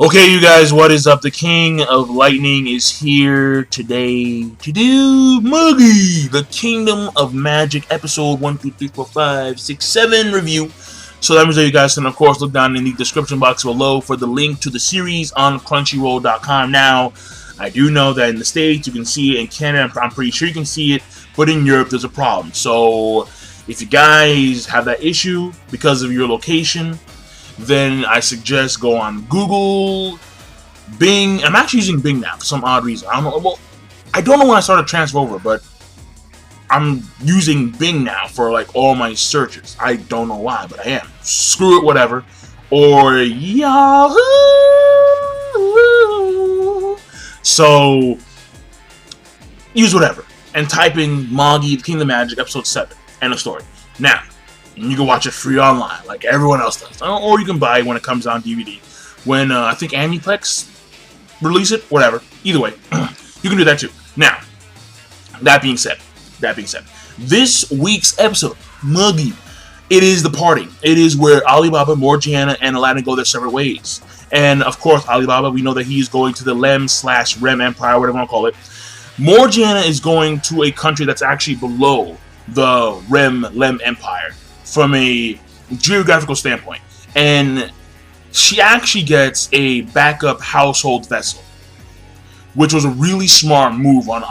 Okay, you guys, what is up? The King of Lightning is here today to do Magi, the Kingdom of Magic, episode 1, 2, 3, 4, 5, 6, 7 review. So that means that you guys can, of course, look down in the description box below for the link to the series on Crunchyroll.com. Now, I do know that in the States you can see it, in Canada I'm pretty sure you can see it, but in Europe there's a problem. So if you guys have that issue because of your location, then I suggest go on Google, Bing. I'm actually using Bing now for some odd reason. I don't know. Well, I don't know when I started transfer over, but I'm using Bing now for like all my searches. I don't know why, but I am. Screw it, whatever. Or Yahoo. So use whatever and type in Magi, the Kingdom of Magic, episode 7, end of story. Now, and you can watch it free online, like everyone else does. Or you can buy it when it comes on DVD. When, I think Aniplex release it, whatever. Either way, you can do that too. Now, that being said, this week's episode, Magi, it is the party. It is where Alibaba, Morgiana, and Aladdin go their separate ways. And, of course, Alibaba, we know that he is going to the Lem/Rem Empire, whatever you want to call it. Morgiana is going to a country that's actually below the Lem Empire, from a geographical standpoint, and she actually gets a backup household vessel, which was a really smart move on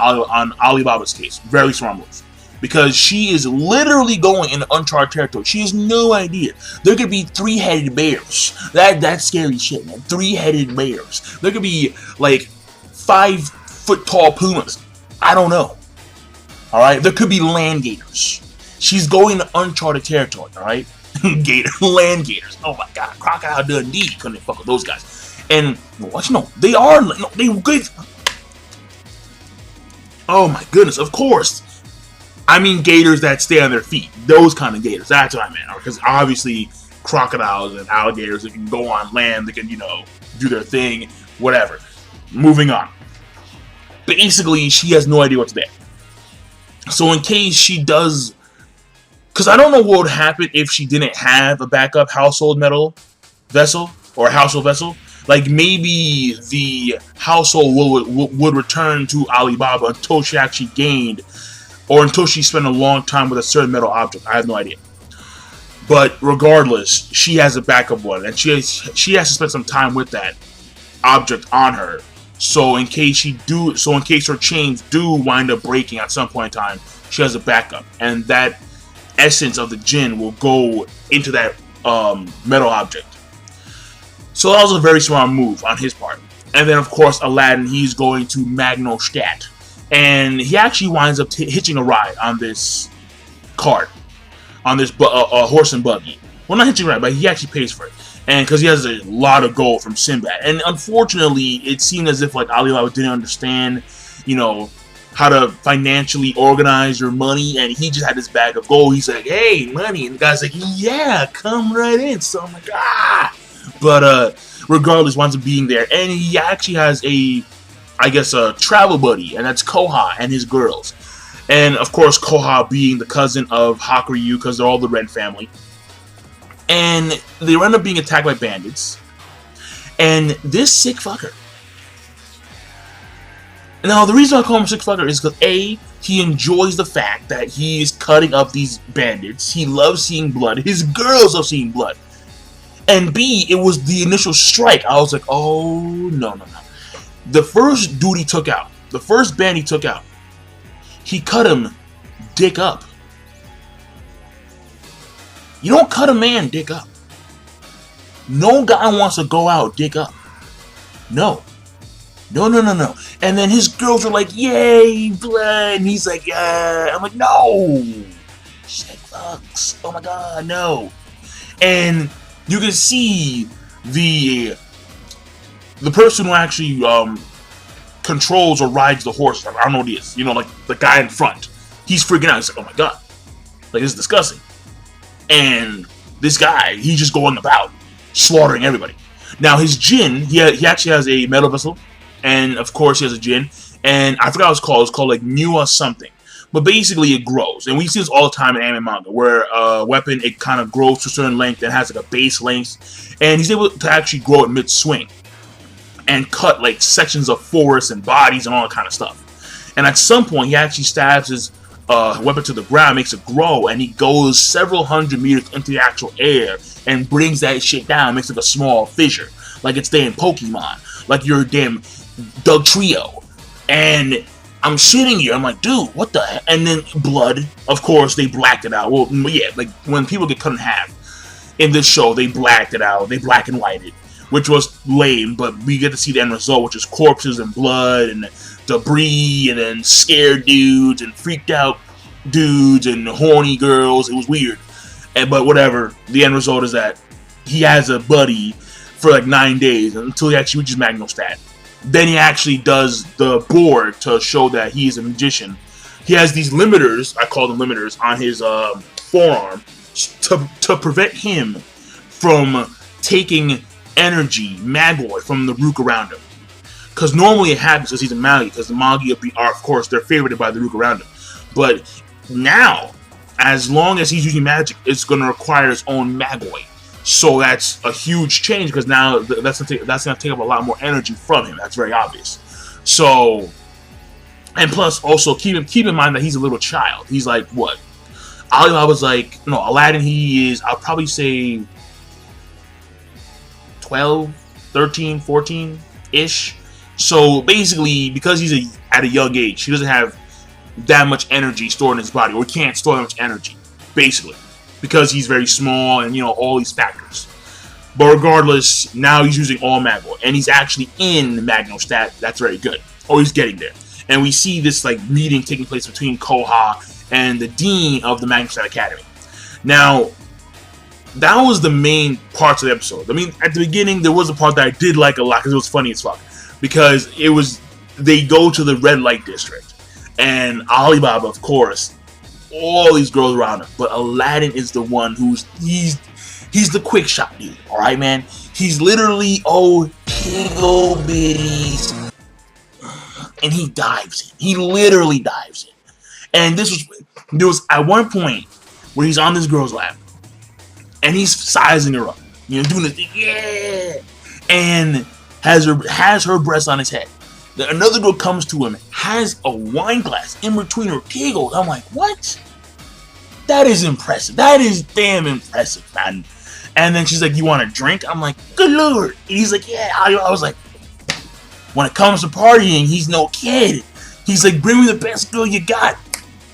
Alibaba's case. Very smart move, because she is literally going in uncharted territory. She has no idea. There could be three-headed bears. That's scary shit, man. Three-headed bears. There could be like 5-foot-tall pumas. I don't know. All right, there could be land gators. She's going to uncharted territory, alright? Land gators. Oh my god, Crocodile Dundee couldn't fuck with those guys. And, what you know, they are, they good. Oh my goodness, of course. I mean gators that stay on their feet. Those kind of gators, that's what I meant. Because obviously, crocodiles and alligators, they can go on land, they can, do their thing, whatever. Moving on. Basically, she has no idea what's there. So in case she does, because I don't know what would happen if she didn't have a backup household vessel. Like maybe the household would return to Alibaba until she actually gained, or until she spent a long time with a certain metal object. I have no idea. But regardless, she has a backup one, and she has to spend some time with that object on her. So in case her chains do wind up breaking at some point in time, she has a backup, and that essence of the djinn will go into that metal object. So that was a very smart move on his part. And then of course Aladdin, he's going to Magnostadt, and he actually winds up hitching a ride on this cart, on this horse and buggy. Well, not hitching a ride, but he actually pays for it. And because he has a lot of gold from Sinbad. And unfortunately, it seemed as if like Alibaba didn't understand, how to financially organize your money. And he just had this bag of gold. He's like, hey, money. And the guy's like, yeah, come right in. So I'm like, ah. But regardless, winds up being there. And he actually has a travel buddy. And that's Koha and his girls. And of course, Koha being the cousin of Hakuryu, because they're all the Ren family. And they end up being attacked by bandits. And this sick fucker. Now, the reason I call him a sick fucker is because A, he enjoys the fact that he is cutting up these bandits. He loves seeing blood. His girls love seeing blood. And B, it was the initial strike. I was like, oh, no. The first dude he took out, the first band he took out, he cut him dick up. You don't cut a man dick up. No guy wants to go out dick up. No. And then his girls are like, yay, blood. And he's like, yeah. I'm like, no. Shit fucks. Oh my god, no. And you can see the person who actually controls or rides the horse. I don't know what he is. Like the guy in front. He's freaking out. He's like, oh my god. Like, this is disgusting. And this guy, he's just going about slaughtering everybody. Now his djinn, he actually has a metal vessel, and of course he has a djinn, and I forgot what it's called. It's called like Mua something. But basically it grows, and we see this all the time in anime manga, where a weapon, it kind of grows to a certain length and has like a base length, and he's able to actually grow it mid-swing. and cut like sections of forests and bodies and all that kind of stuff. And at some point, he actually stabs his weapon to the ground, makes it grow, and he goes several hundred meters into the actual air and brings that shit down, makes like a small fissure, like it's damn Pokemon, like you're a damn Doug Trio. And I'm sitting here, I'm like, dude, what the heck? And then blood, of course, they blacked it out. Well, yeah, like when people get cut in half in this show, they blacked it out, they black and white it, which was lame, but we get to see the end result, which is corpses and blood and debris, and then scared dudes and freaked out dudes and horny girls. It was weird, but whatever. The end result is that he has a buddy for like 9 days until he actually reaches Magnustat. Then he actually does the board to show that he's a magician. He has these limiters, I call them limiters, on his forearm to prevent him from taking energy, Magoi, from the Rook around him. Because normally it happens because he's a Magi, because the Magi are, of course, they're favorited by the Rook around him. But now, as long as he's using magic, it's going to require his own Magoi. So that's a huge change, because now that's going to take up a lot more energy from him. That's very obvious. So, and plus, also, keep in mind that he's a little child. He's like, what? Alibaba's like, no, Aladdin, he is, I'll probably say 12, 13, 14-ish. So basically, because he's at a young age, he doesn't have that much energy stored in his body, or he can't store that much energy, basically, because he's very small and, all these factors. But regardless, now he's using all Magoi, and he's actually in Magnustat. That's very good. Or he's getting there. And we see this like meeting taking place between Koha and the dean of the Magnustat Academy. Now, that was the main parts of the episode. I mean, at the beginning, there was a part that I did like a lot because it was funny as fuck. Because they go to the red light district, and Alibaba, of course, all these girls around him, but Aladdin is the one he's the quick shot dude, alright, man? He's literally, pickle bitties, and he dives in. He literally dives in. And there was at one point where he's on this girl's lap, and he's sizing her up, doing this thing, yeah, and has her breast on his head. Then another girl comes to him, has a wine glass in between her kegels. I'm like, what? That is impressive. That is damn impressive, man. And then she's like, you want a drink? I'm like, good lord. And he's like, yeah. I was like, when it comes to partying, he's no kid. He's like, bring me the best girl you got.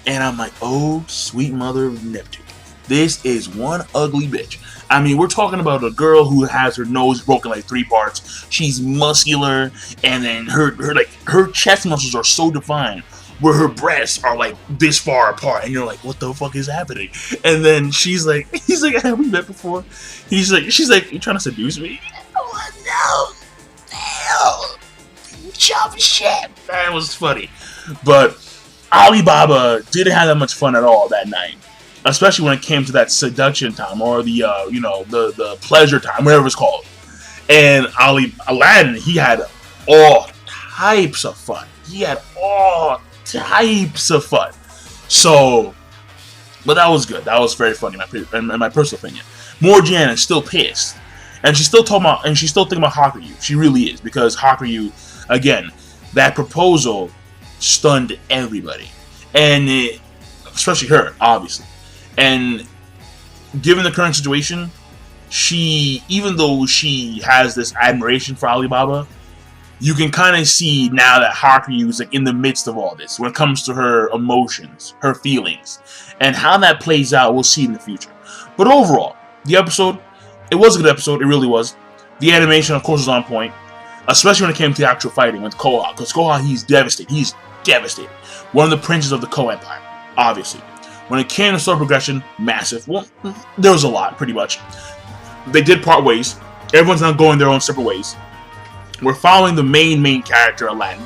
And I'm like, oh, sweet mother of Neptune. This is one ugly bitch. I mean, we're talking about a girl who has her nose broken like 3 parts. She's muscular, and then her chest muscles are so defined, where her breasts are like this far apart, and you're like, what the fuck is happening? And then he's like, have we met before? She's like, you trying to seduce me? Oh no, hell, chop shit. That was funny, but Alibaba didn't have that much fun at all that night. Especially when it came to that seduction time, or the the pleasure time, whatever it's called. And Aladdin, he had all types of fun. So, but that was good. That was very funny, in my personal opinion. Morgiana is still pissed, and she's still thinking about Hakuryu. She really is, because Hakuryu, again, that proposal stunned everybody, and especially her, obviously. And given the current situation, even though she has this admiration for Alibaba, you can kind of see now that Hakuryu is like in the midst of all this when it comes to her emotions, her feelings, and how that plays out. We'll see in the future. But overall, the episode, it was a good episode. It really was. The animation, of course, was on point, especially when it came to the actual fighting with Koha. Because Koha, he's devastated. He's devastated. One of the princes of the Ko Empire, obviously. When it came to story progression, massive. Well, there was a lot, pretty much. They did part ways. Everyone's now going their own separate ways. We're following the main character, Aladdin,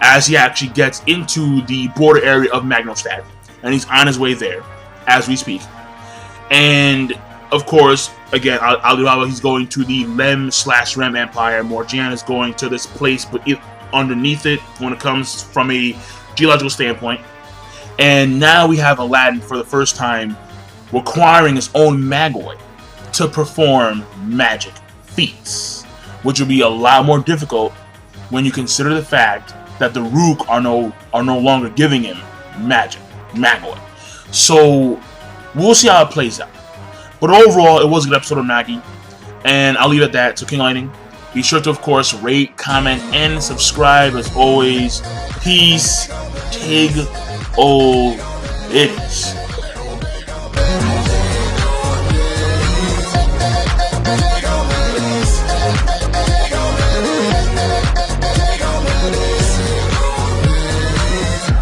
as he actually gets into the border area of Magnustat. And he's on his way there, as we speak. And, of course, again, Alibaba, he's going to the Lem/Rem Empire. Morgiana is going to this place, but underneath it, when it comes from a geological standpoint. And now we have Aladdin for the first time requiring his own Magoi to perform magic feats. which will be a lot more difficult when you consider the fact that the Rook are no longer giving him Magoi. So we'll see how it plays out. But overall, it was a good episode of Magi, and I'll leave it at that. So King Lightning, be sure to, of course, rate, comment, and subscribe. As always, peace, Tig, old idiots.